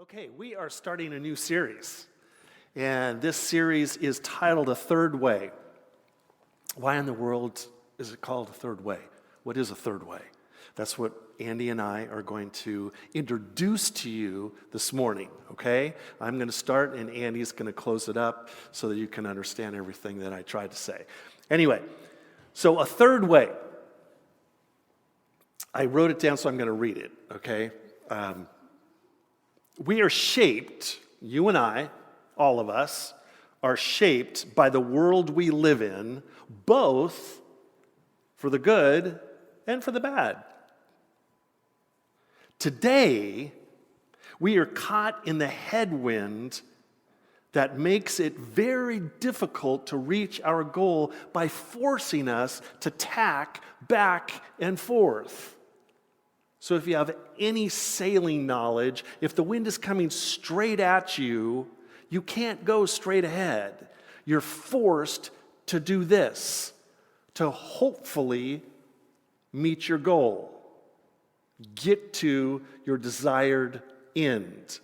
Okay, we are starting a new series, and this series is titled A Third Way. Why in the world is it called A Third Way? What is a third way? That's what Andy and I are going to introduce to you this morning, okay? I'm going to start, and Andy's going to close it up so that you can understand everything that I tried to say. Anyway, so a third way. I wrote it down, so I'm going to read it, okay? We are shaped, you and I, all of us, are shaped by the world we live in, both for the good and for the bad. Today, we are caught in the headwind that makes it very difficult to reach our goal by forcing us to tack back and forth. So if you have any sailing knowledge, if the wind is coming straight at you, you can't go straight ahead. You're forced to do this to hopefully meet your goal, get to your desired end.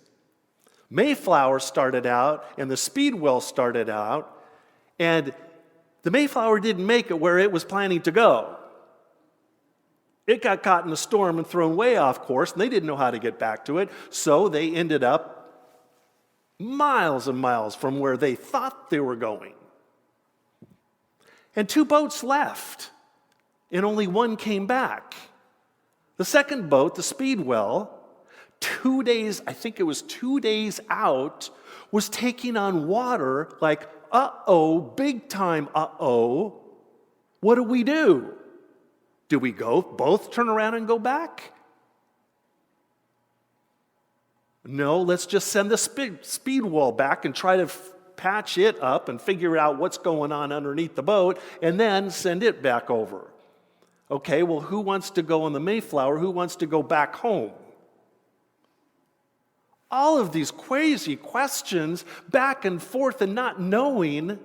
Mayflower started out, and the Speedwell started out, and the Mayflower didn't make it where it was planning to go. It got caught in a storm and thrown way off course, and they didn't know how to get back to it, so they ended up miles and miles from where they thought they were going. And 2 boats left, and only one came back. The second boat, the Speedwell, 2 days, I think it was 2 days out, was taking on water like, big time, what do we do? Do we both turn around and go back? No, let's just send the Speedwell back and try to patch it up and figure out what's going on underneath the boat and then send it back over. Okay, well, who wants to go on the Mayflower? Who wants to go back home? All of these crazy questions back and forth and not knowing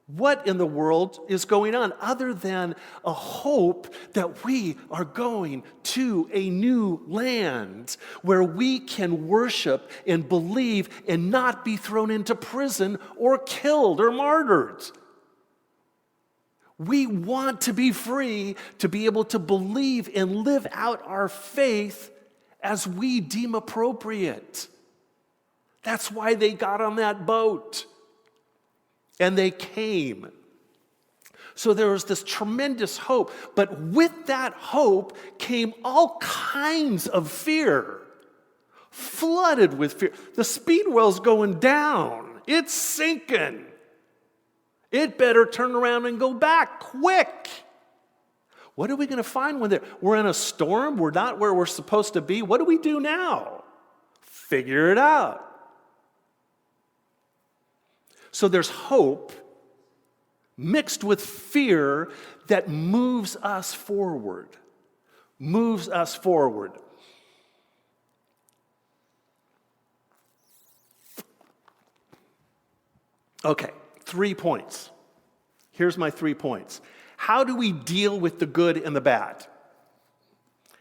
what in the world is going on other than a hope that we are going to a new land where we can worship and believe and not be thrown into prison or killed or martyred. We want to be free to be able to believe and live out our faith as we deem appropriate. That's why they got on that boat. And they came. So there was this tremendous hope. But with that hope came all kinds of fear. Flooded with fear. The Speedwell's going down. It's sinking. It better turn around and go back quick. What are we going to find when we're in a storm? We're not where we're supposed to be. What do we do now? Figure it out. So there's hope mixed with fear that moves us forward. Moves us forward. Okay, 3 points. Here's my 3 points. How do we deal with the good and the bad?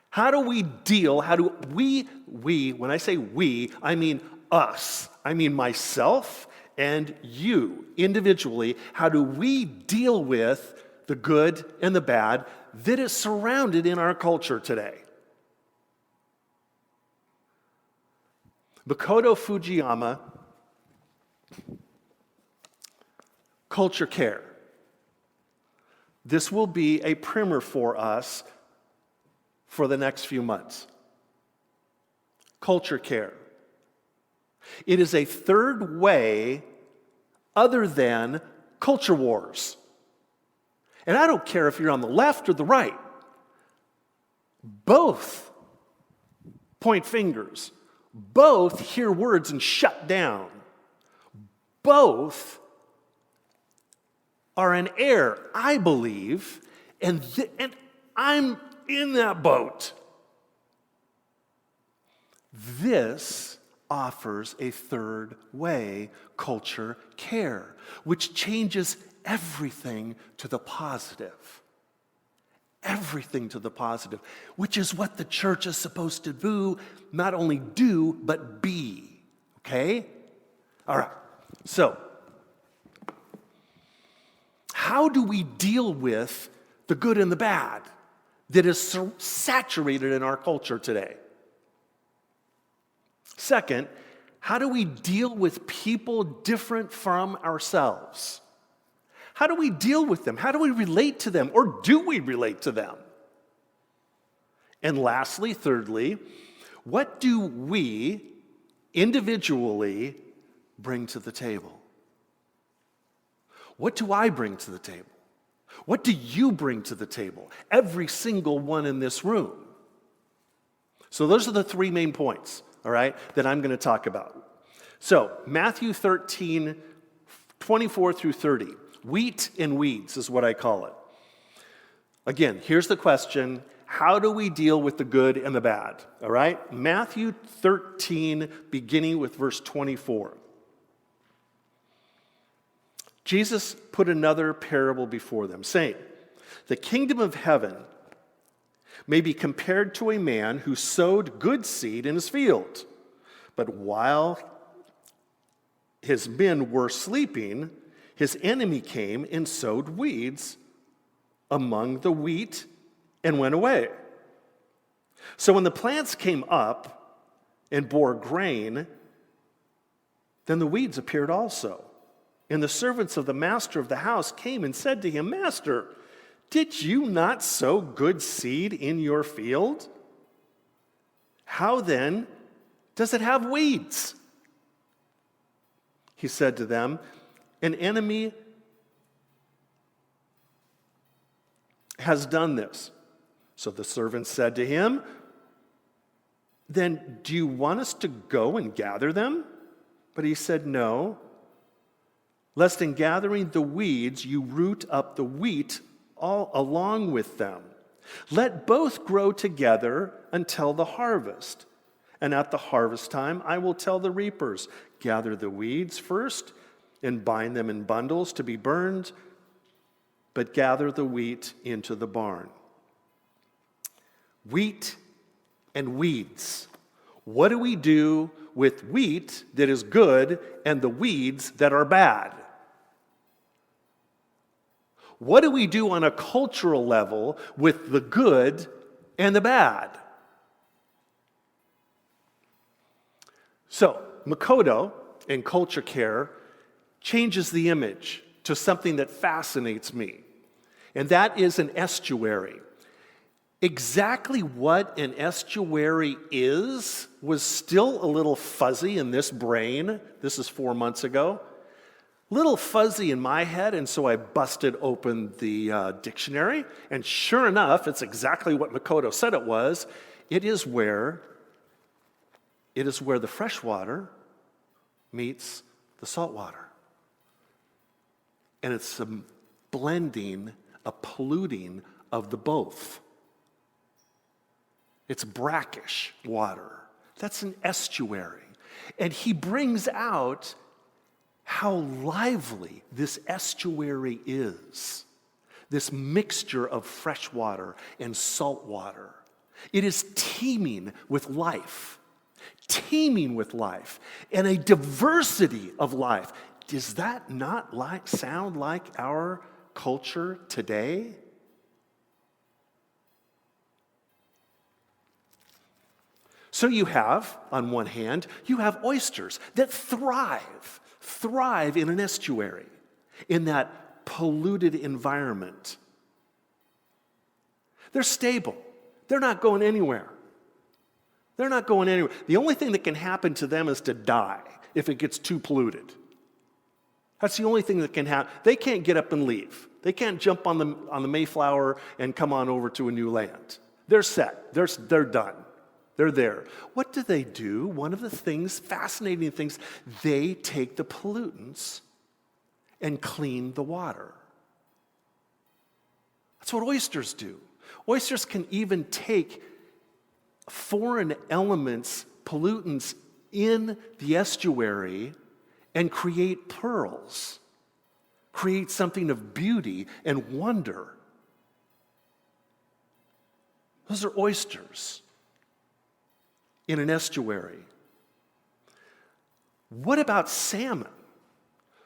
How do we, when I say we, I mean us. I mean myself and you individually. How do we deal with the good and the bad that is surrounded in our culture today? Makoto Fujimura, culture care. This will be a primer for us for the next few months. Culture care. It is a third way other than culture wars. And I don't care if you're on the left or the right. Both point fingers. Both hear words and shut down. Both are in error, I believe, and I'm in that boat. This offers a third way, culture care, which changes everything to the positive. Everything to the positive, which is what the church is supposed to do, not only do, but be. Okay? All right. So, how do we deal with the good and the bad that is so saturated in our culture today? Second, how do we deal with people different from ourselves? How do we deal with them? How do we relate to them? Or do we relate to them? And lastly, thirdly, what do we individually bring to the table? What do I bring to the table? What do you bring to the table? Every single one in this room. So those are the three main points, all right, that I'm going to talk about. So Matthew 13, 24 through 30. Wheat and weeds is what I call it. Again, here's the question. How do we deal with the good and the bad? All right? Matthew 13, beginning with verse 24. Jesus put another parable before them, saying, "The kingdom of heaven may be compared to a man who sowed good seed in his field. But while his men were sleeping, his enemy came and sowed weeds among the wheat and went away. So when the plants came up and bore grain, then the weeds appeared also. And the servants of the master of the house came and said to him, 'Master, did you not sow good seed in your field? How then does it have weeds?' He said to them, 'An enemy has done this.' So the servants said to him, 'Then do you want us to go and gather them?' But he said, 'No, lest in gathering the weeds you root up the wheat all along with them. Let both grow together until the harvest. And at the harvest time I will tell the reapers, gather the weeds first and bind them in bundles to be burned, but gather the wheat into the barn.'" Wheat and weeds. What do we do with wheat that is good and the weeds that are bad? What do we do on a cultural level with the good and the bad? So, Makoto in Culture Care changes the image to something that fascinates me, and that is an estuary. Exactly what an estuary is was still a little fuzzy in this brain. This is 4 months ago. Little fuzzy in my head, and so I busted open the dictionary, and sure enough, it's exactly what Makoto said it was. It is where the fresh water meets the salt water. And it's a blending, a polluting of the both. It's brackish water. That's an estuary. And he brings out how lively this estuary is, this mixture of fresh water and salt water. It is teeming with life, and a diversity of life. Does that not sound like our culture today? So you have, on one hand, you have oysters that thrive in an estuary, in that polluted environment. They're stable. They're not going anywhere. The only thing that can happen to them is to die if it gets too polluted. That's the only thing that can happen. They can't get up and leave. They can't jump on the Mayflower and come on over to a new land. They're set. They're done. They're there. What do? One of the fascinating things, they take the pollutants and clean the water. That's what oysters do. Oysters can even take foreign elements, pollutants in the estuary and create pearls, create something of beauty and wonder. Those are oysters in an estuary. What about salmon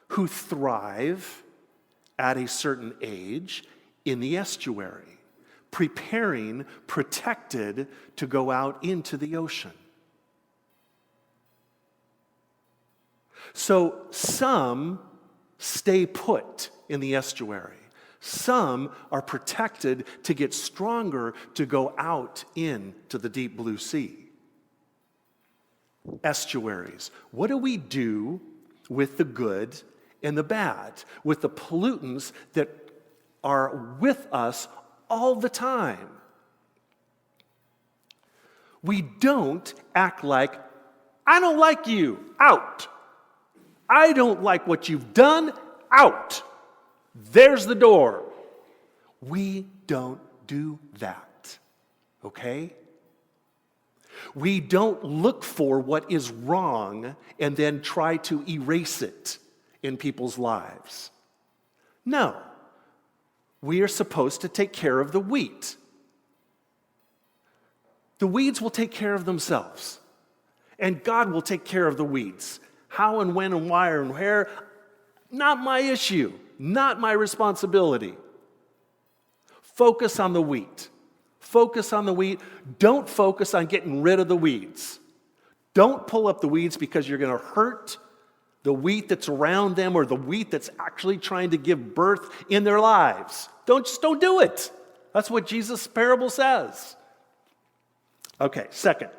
who thrive at a certain age in the estuary, preparing, protected to go out into the ocean? So some stay put in the estuary. Some are protected to get stronger to go out into the deep blue sea. Estuaries. What do we do with the good and the bad, with the pollutants that are with us all the time? We don't act like, I don't like you, out. I don't like what you've done, out. There's the door. We don't do that, okay? We don't look for what is wrong and then try to erase it in people's lives. No. We are supposed to take care of the wheat. The weeds will take care of themselves. And God will take care of the weeds. How and when and why and where, not my issue, not my responsibility. Focus on the wheat. Focus on the wheat. Don't focus on getting rid of the weeds. Don't pull up the weeds because you're going to hurt the wheat that's around them or the wheat that's actually trying to give birth in their lives. Don't do it. That's what Jesus' parable says. Okay, second.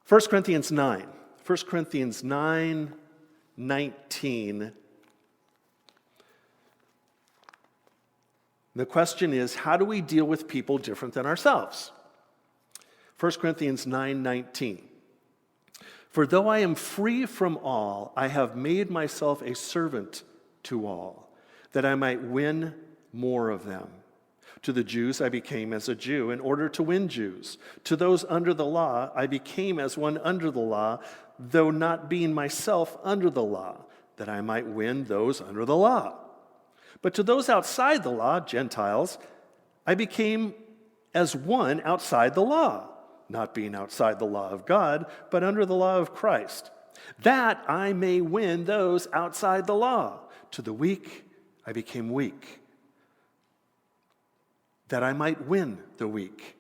1 Corinthians 9. 1 Corinthians 9:19. The question is, how do we deal with people different than ourselves? 1 Corinthians 9:19. For though I am free from all, I have made myself a servant to all, that I might win more of them. To the Jews I became as a Jew in order to win Jews. To those under the law I became as one under the law, though not being myself under the law, that I might win those under the law. But to those outside the law, Gentiles, I became as one outside the law, not being outside the law of God, but under the law of Christ, that I may win those outside the law. To the weak I became weak, that I might win the weak.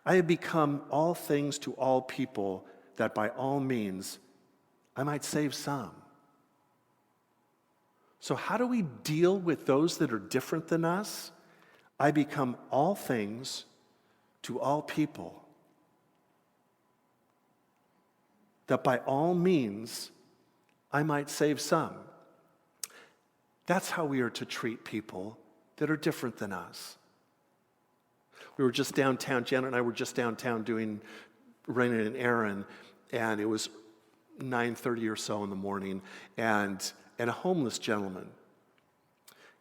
I have become all things to all people, that by all means I might save some. So how do we deal with those that are different than us? I become all things to all people, that by all means I might save some. That's how we are to treat people that are different than us. We were just downtown, Janet and I were just downtown running an errand, and it was 9:30 or so in the morning, and a homeless gentleman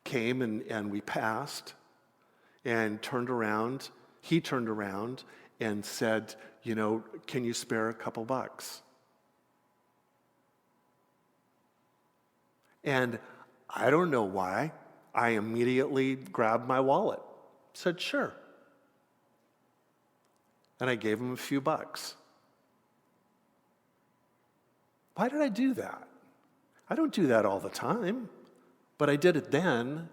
came and we passed and turned around. He turned around and said, can you spare a couple bucks? And I don't know why, I immediately grabbed my wallet, said, sure. And I gave him a few bucks. Why did I do that? I don't do that all the time, but I did it then.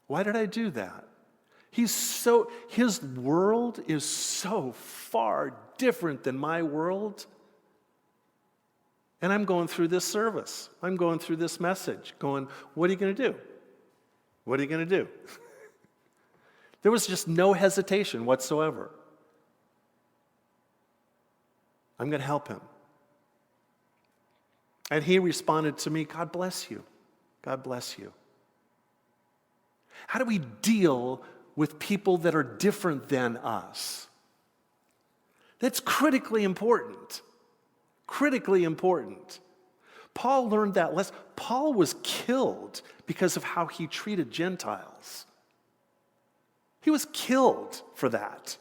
Why did I do that? His world is so far different than my world. And I'm going through this service. I'm going through this message, going, what are you going to do? What are you going to do? There was just no hesitation whatsoever. I'm going to help him. And he responded to me, God bless you. God bless you. How do we deal with people that are different than us? That's critically important. Critically important. Paul learned that lesson. Paul was killed because of how he treated Gentiles. He was killed for that.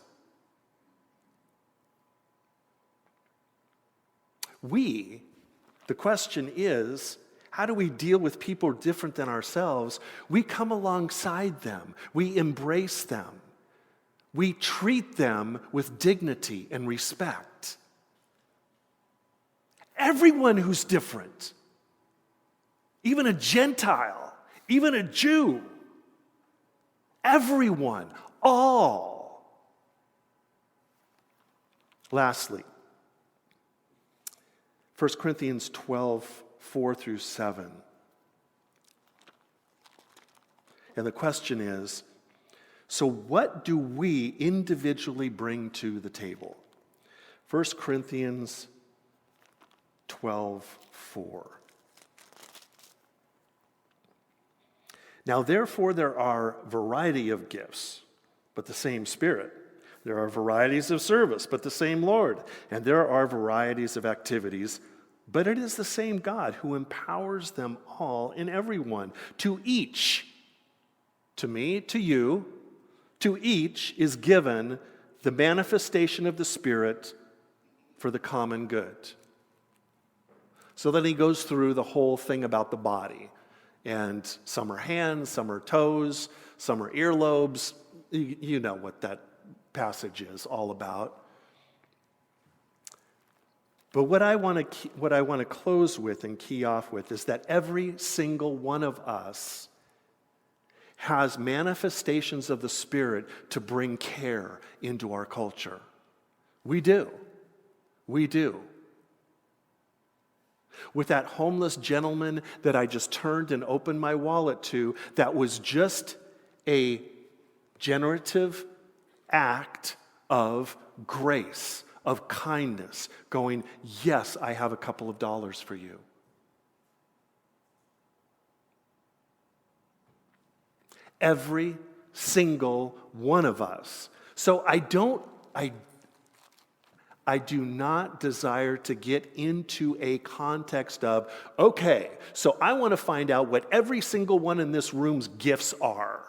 The question is, How do we deal with people different than ourselves? We come alongside them. We embrace them. We treat them with dignity and respect. Everyone who's different, even a Gentile, even a Jew, everyone, all. Lastly, 1 Corinthians 12, 4 through 7. And the question is, so what do we individually bring to the table? 1 Corinthians 12, 4. Now therefore there are variety of gifts, but the same Spirit. There are varieties of service, but the same Lord. And there are varieties of activities, but it is the same God who empowers them all in everyone. To each, to me, to you, to each is given the manifestation of the Spirit for the common good. So then he goes through the whole thing about the body. And some are hands, some are toes, some are earlobes. You know what that passage is all about. But what I want to close with and key off with is that every single one of us has manifestations of the Spirit to bring care into our culture. We do. We do. With that homeless gentleman that I just turned and opened my wallet to, that was just a generative act of grace, of kindness, going, yes, I have a couple of dollars for you. Every single one of us. So I do not desire to get into a context of, okay, so I want to find out what every single one in this room's gifts are.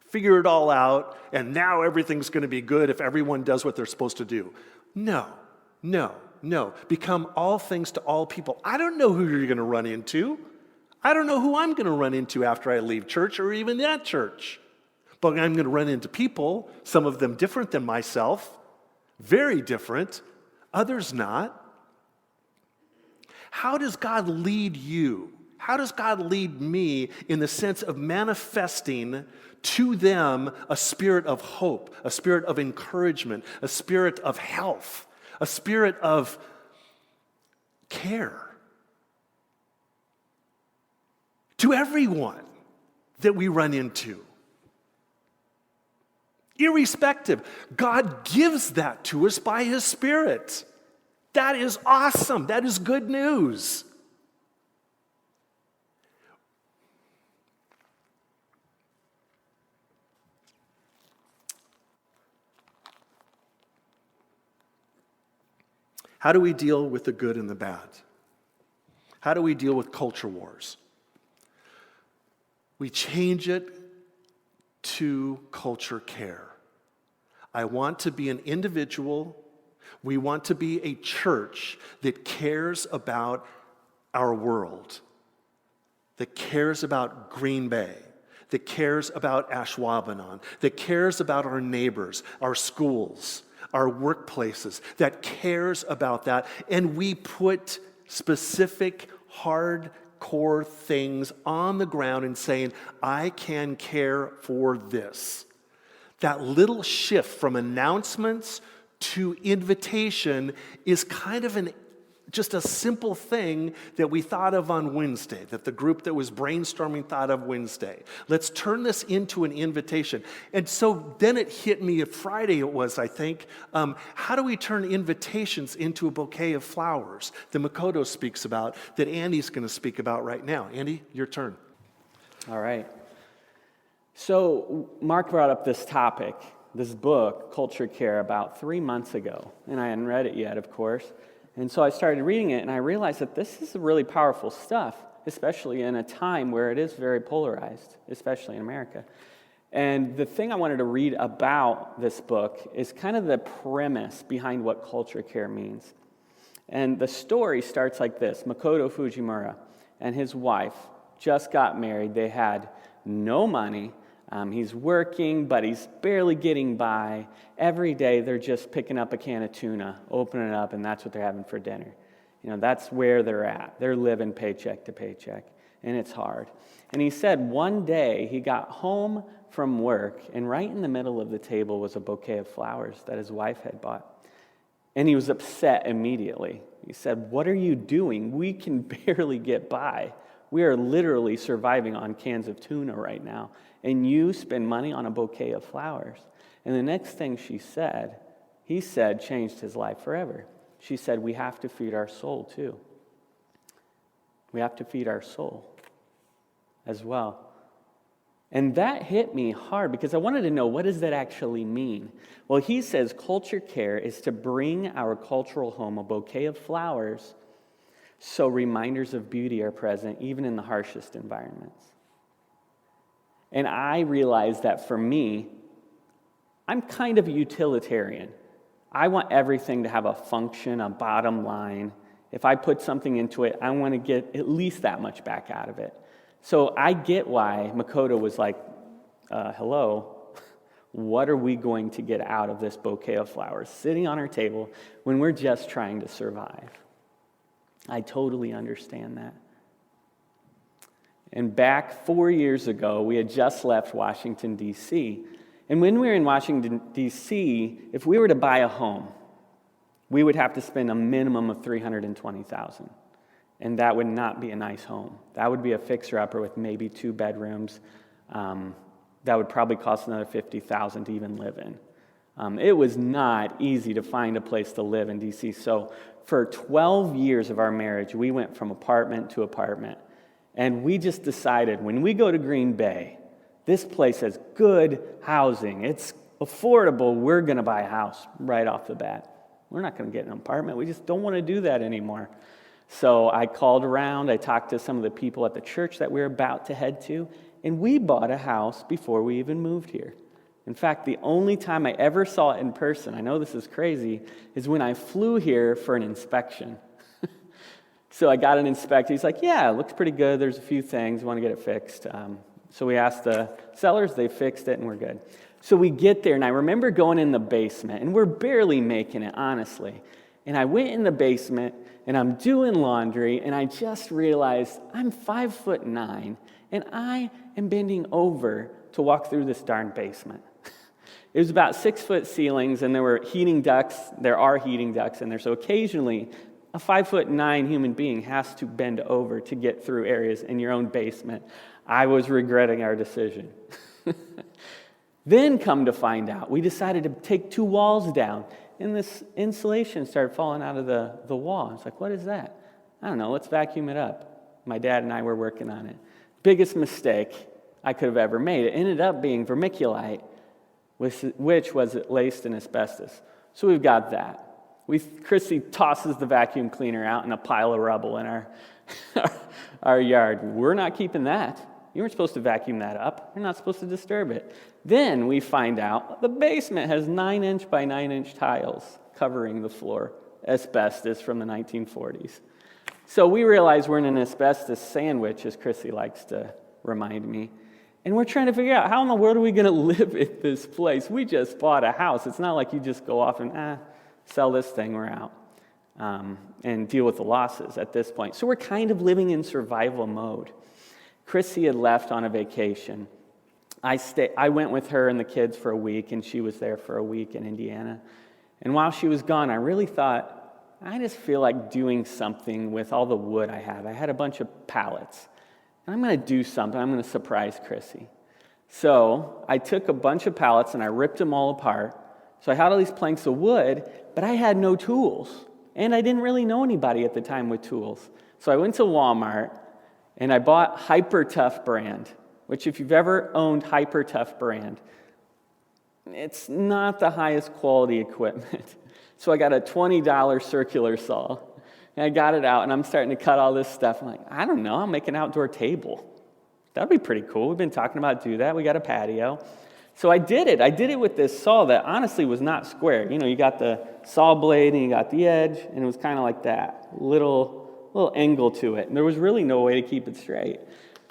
Figure it all out, and now everything's going to be good if everyone does what they're supposed to do. No. Become all things to all people. I don't know who you're going to run into. I don't know who I'm going to run into after I leave church or even that church. But I'm going to run into people, some of them different than myself, very different, others not. How does God lead you? How does God lead me in the sense of manifesting to them a spirit of hope, a spirit of encouragement, a spirit of health, a spirit of care? To everyone that we run into. Irrespective, God gives that to us by His Spirit. That is awesome. That is good news. How do we deal with the good and the bad? How do we deal with culture wars? We change it to culture care. I want to be an individual. We want to be a church that cares about our world, that cares about Green Bay, that cares about Ashwaubenon, that cares about our neighbors, our schools, our workplaces, that cares about that. And we put specific, hardcore things on the ground and saying, I can care for this. That little shift from announcements to invitation is kind of just a simple thing that we thought of on Wednesday, that the group that was brainstorming thought of Wednesday. Let's turn this into an invitation. And so then it hit me, Friday it was, I think, how do we turn invitations into a bouquet of flowers that Makoto speaks about, that Andy's going to speak about right now? Andy, your turn. All right. So Mark brought up this topic, this book, Culture Care, about 3 months ago. And I hadn't read it yet, of course. And so I started reading it, and I realized that this is really powerful stuff, especially in a time where it is very polarized, especially in America. And the thing I wanted to read about this book is kind of the premise behind what culture care means. And the story starts like this. Makoto Fujimura and his wife just got married. They had no money. He's working, but he's barely getting by. Every day they're just picking up a can of tuna, opening it up, and that's what they're having for dinner. That's where they're at. They're living paycheck to paycheck, and it's hard. And he said one day he got home from work, and right in the middle of the table was a bouquet of flowers that his wife had bought. And he was upset immediately. He said, "What are you doing? We can barely get by. We are literally surviving on cans of tuna right now. And you spend money on a bouquet of flowers." And the next thing he said changed his life forever. She said, "We have to feed our soul too. We have to feed our soul as well." And that hit me hard because I wanted to know, what does that actually mean? Well, he says culture care is to bring our cultural home a bouquet of flowers so reminders of beauty are present even in the harshest environments. And I realized that for me, I'm kind of a utilitarian. I want everything to have a function, a bottom line. If I put something into it, I want to get at least that much back out of it. So I get why Makoto was like, hello, what are we going to get out of this bouquet of flowers sitting on our table when we're just trying to survive? I totally understand that. And back 4 years ago, we had just left Washington, D.C. And when we were in Washington, D.C., if we were to buy a home, we would have to spend a minimum of $320,000. And that would not be a nice home. That would be a fixer-upper with maybe 2 bedrooms. That would probably cost another $50,000 to even live in. It was not easy to find a place to live in D.C. So for 12 years of our marriage, we went from apartment to apartment. And we just decided, when we go to Green Bay, this place has good housing. It's affordable. We're going to buy a house right off the bat. We're not going to get an apartment. We just don't want to do that anymore. So I called around, I talked to some of the people at the church that we were about to head to, and we bought a house before we even moved here. In fact, the only time I ever saw it in person, I know this is crazy, is when I flew here for an inspection. So I got an inspector. He's like, "Yeah, it looks pretty good. There's a few things. We want to get it fixed." So we asked the sellers, they fixed it, and we're good. So we get there, and I remember going in the basement, and we're barely making it, honestly. And I went in the basement, and I'm doing laundry, and I just realized I'm 5'9", and I am bending over to walk through this darn basement. It was about 6-foot ceilings, and there were heating ducts. There are heating ducts in there, so occasionally a 5'9" human being has to bend over to get through areas in your own basement. I was regretting our decision. Then come to find out, we decided to take 2 walls down, and this insulation started falling out of the wall. I was like, "What is that?" "I don't know, let's vacuum it up." My dad and I were working on it. Biggest mistake I could have ever made. It ended up being vermiculite, which was laced in asbestos. So we've got that. Chrissy tosses the vacuum cleaner out in a pile of rubble in our yard. We're not keeping that. You weren't supposed to vacuum that up. You're not supposed to disturb it. Then we find out the basement has 9-inch by 9-inch tiles covering the floor, asbestos from the 1940s. So we realize we're in an asbestos sandwich, as Chrissy likes to remind me. And we're trying to figure out, how in the world are we going to live in this place? We just bought a house. It's not like you just go off and, sell this thing, we're out, and deal with the losses at this point. So we're kind of living in survival mode. Chrissy had left on a vacation. I went with her and the kids for a week, and she was there for a week in Indiana. And while she was gone, I really thought, I just feel like doing something with all the wood I have. I had a bunch of pallets. And I'm going to do something. I'm going to surprise Chrissy. So I took a bunch of pallets and I ripped them all apart. So I had all these planks of wood, but I had no tools. And I didn't really know anybody at the time with tools. So I went to Walmart and I bought Hyper Tough brand, which if you've ever owned Hyper Tough brand, it's not the highest quality equipment. So I got a $20 circular saw. And I got it out and I'm starting to cut all this stuff. I'm like, I don't know, I'll make an outdoor table. That'd be pretty cool. We've been talking about do that. We got a patio. So I did it. I did it with this saw that honestly was not square. You got the saw blade and you got the edge, and it was kind of like that, little angle to it. And there was really no way to keep it straight.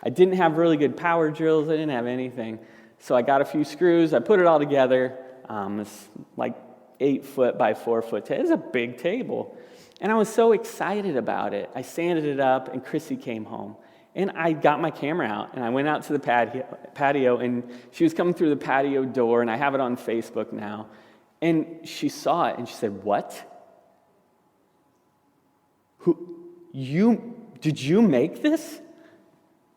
I didn't have really good power drills. I didn't have anything. So I got a few screws. I put it all together. It's like 8 foot by 4 foot table. It's a big table. And I was so excited about it. I sanded it up, and Chrissy came home. And I got my camera out, and I went out to the patio, and she was coming through the patio door, and I have it on Facebook now. And she saw it, and she said, "What? Did you make this?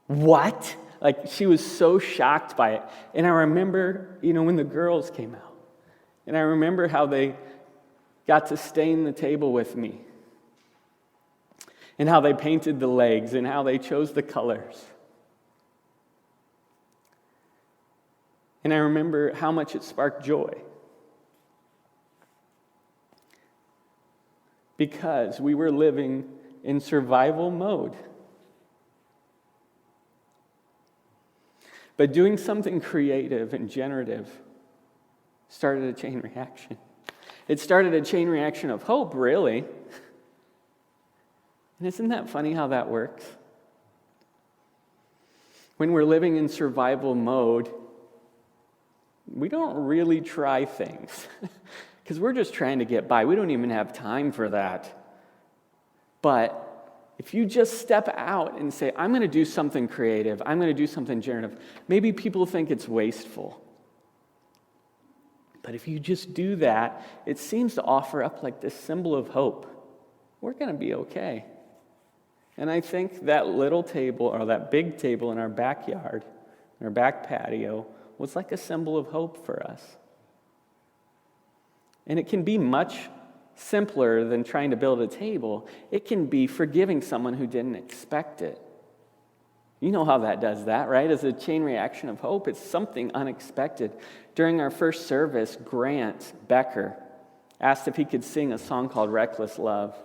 What?" Like, she was so shocked by it. And I remember, when the girls came out, and I remember how they got to stain the table with me, and how they painted the legs, and how they chose the colors. And I remember how much it sparked joy. Because we were living in survival mode. But doing something creative and generative started a chain reaction. It started a chain reaction of hope, really. And isn't that funny how that works? When we're living in survival mode, we don't really try things because we're just trying to get by. We don't even have time for that. But if you just step out and say, I'm going to do something creative, I'm going to do something generative, maybe people think it's wasteful. But if you just do that, it seems to offer up like this symbol of hope. We're going to be okay. And I think that little table, or that big table in our backyard, in our back patio, was like a symbol of hope for us. And it can be much simpler than trying to build a table. It can be forgiving someone who didn't expect it. You know how that does that, right? As a chain reaction of hope, it's something unexpected. During our first service, Grant Becker asked if he could sing a song called Reckless Love.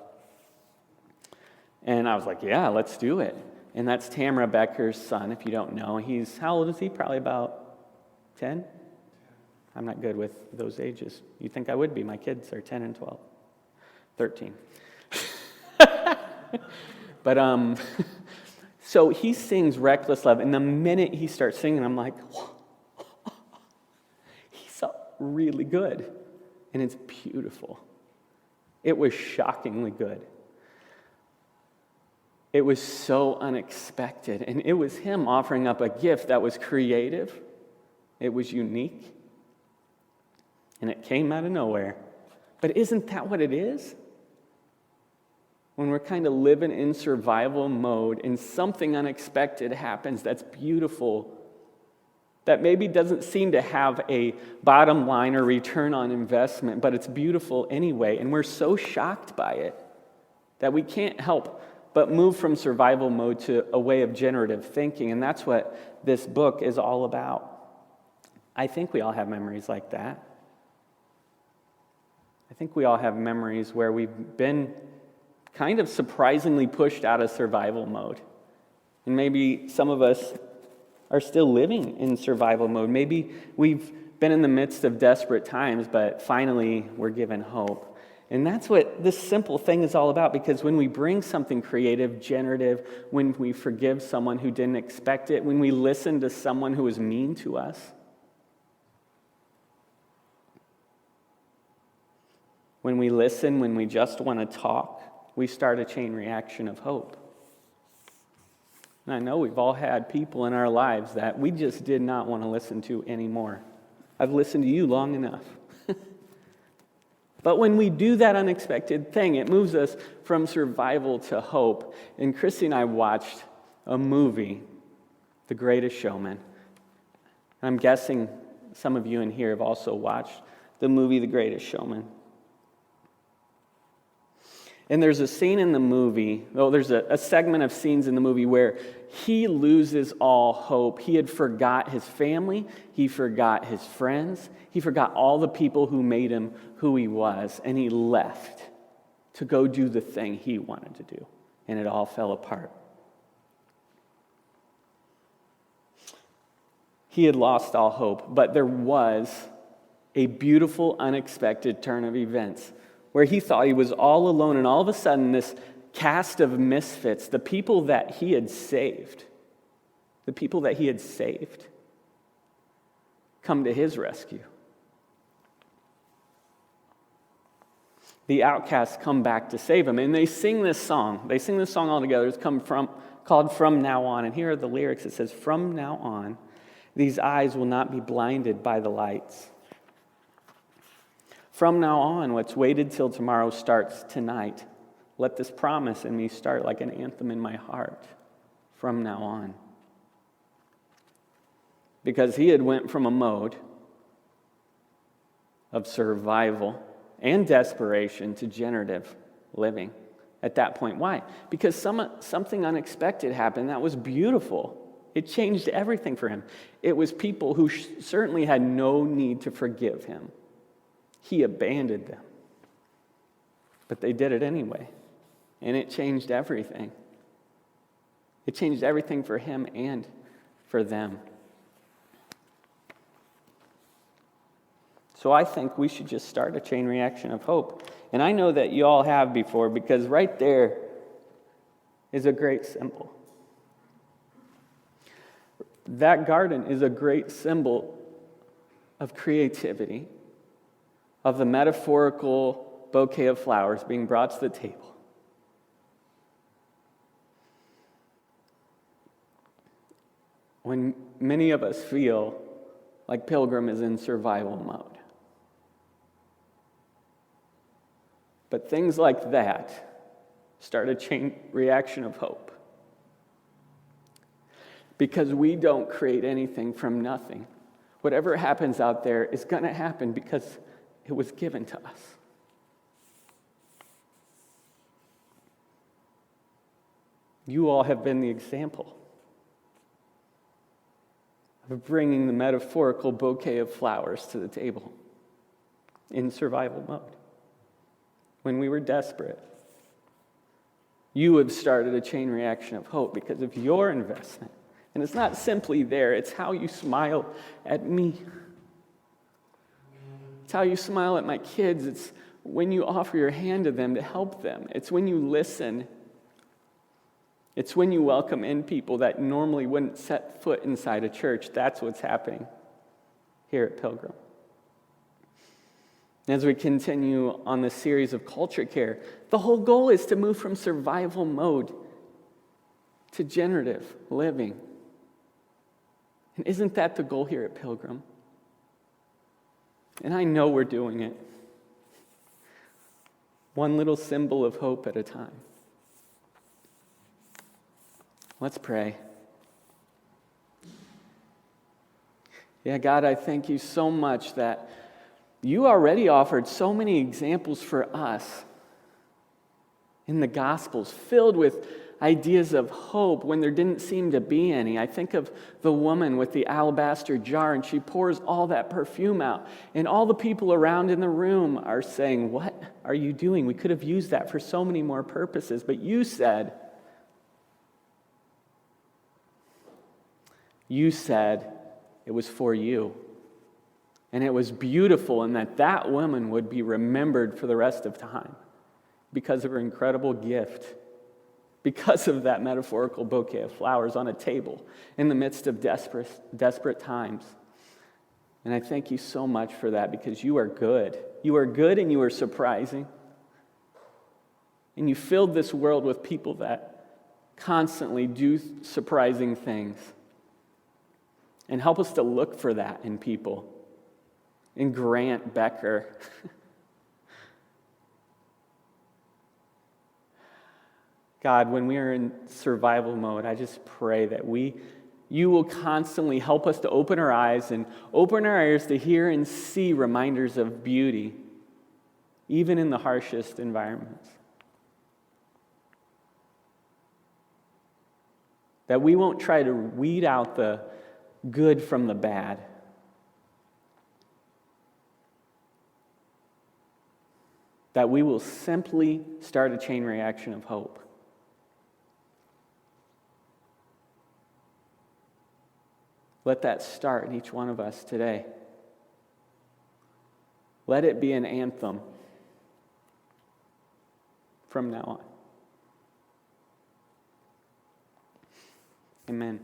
And I was like, yeah, let's do it. And that's Tamara Becker's son, if you don't know. How old is he? Probably about 10? I'm not good with those ages. You'd think I would be. My kids are 10 and 12. 13. But, so he sings Reckless Love, and the minute he starts singing, I'm like, he's really good. And it's beautiful. It was shockingly good. It was so unexpected, and it was him offering up a gift that was creative, it was unique, and it came out of nowhere. But isn't that what it is? When we're kind of living in survival mode and something unexpected happens that's beautiful, that maybe doesn't seem to have a bottom line or return on investment, but it's beautiful anyway, and we're so shocked by it that we can't help but move from survival mode to a way of generative thinking, and that's what this book is all about. I think we all have memories like that. I think we all have memories where we've been kind of surprisingly pushed out of survival mode. And maybe some of us are still living in survival mode. Maybe we've been in the midst of desperate times, but finally we're given hope. And that's what this simple thing is all about, because when we bring something creative, generative, when we forgive someone who didn't expect it, when we listen to someone who was mean to us, when we listen, when we just want to talk, we start a chain reaction of hope. And I know we've all had people in our lives that we just did not want to listen to anymore. I've listened to you long enough. But when we do that unexpected thing, it moves us from survival to hope. And Christy and I watched a movie, The Greatest Showman. I'm guessing some of you in here have also watched the movie The Greatest Showman. And there's a scene in the movie, there's a segment of scenes in the movie where he loses all hope. He had forgot his family, he forgot his friends, he forgot all the people who made him who he was, and he left to go do the thing he wanted to do, and it all fell apart. he had lost all hope. But there was a beautiful, unexpected turn of events where he thought he was all alone, and all of a sudden this cast of misfits, the people that he had saved, come to his rescue. The outcasts come back to save him, and they sing this song. They sing this song all together. It's called From Now On, and here are the lyrics. It says, "From now on, these eyes will not be blinded by the lights. From now on, what's waited till tomorrow starts tonight. Let this promise in me start like an anthem in my heart. From now on." Because he had went from a mode of survival and desperation to generative living at that point. Why? Because something unexpected happened that was beautiful. It changed everything for him. It was people who certainly had no need to forgive him. He abandoned them. But they did it anyway. And it changed everything. It changed everything for him and for them. So I think we should just start a chain reaction of hope. And I know that you all have before, because right there is a great symbol. That garden is a great symbol of creativity, of the metaphorical bouquet of flowers being brought to the table. When many of us feel like Pilgrim is in survival mode. But things like that start a chain reaction of hope. Because we don't create anything from nothing. Whatever happens out there is going to happen because it was given to us. You all have been the example of bringing the metaphorical bouquet of flowers to the table in survival mode. When we were desperate, you have started a chain reaction of hope because of your investment. And it's not simply there, it's how you smile at me. It's how you smile at my kids. It's when you offer your hand to them to help them. It's when you listen. It's when you welcome in people that normally wouldn't set foot inside a church. That's what's happening here at Pilgrim. As we continue on this series of culture care, the whole goal is to move from survival mode to generative living. And isn't that the goal here at Pilgrim? And I know we're doing it. One little symbol of hope at a time. Let's pray. Yeah, God, I thank you so much that you already offered so many examples for us in the Gospels, filled with ideas of hope when there didn't seem to be any. I think of the woman with the alabaster jar, and she pours all that perfume out, and all the people around in the room are saying, "What are you doing? We could have used that for so many more purposes." But you said it was for you. And it was beautiful, and that woman would be remembered for the rest of time because of her incredible gift, because of that metaphorical bouquet of flowers on a table in the midst of desperate times. And I thank you so much for that, because you are good. You are good and you are surprising. And you filled this world with people that constantly do surprising things. And help us to look for that in people. In Grant Becker. God, when we are in survival mode, I just pray that you will constantly help us to open our eyes and open our ears to hear and see reminders of beauty, even in the harshest environments. That we won't try to weed out the good from the bad. That we will simply start a chain reaction of hope. Let that start in each one of us today. Let it be an anthem from now on. Amen.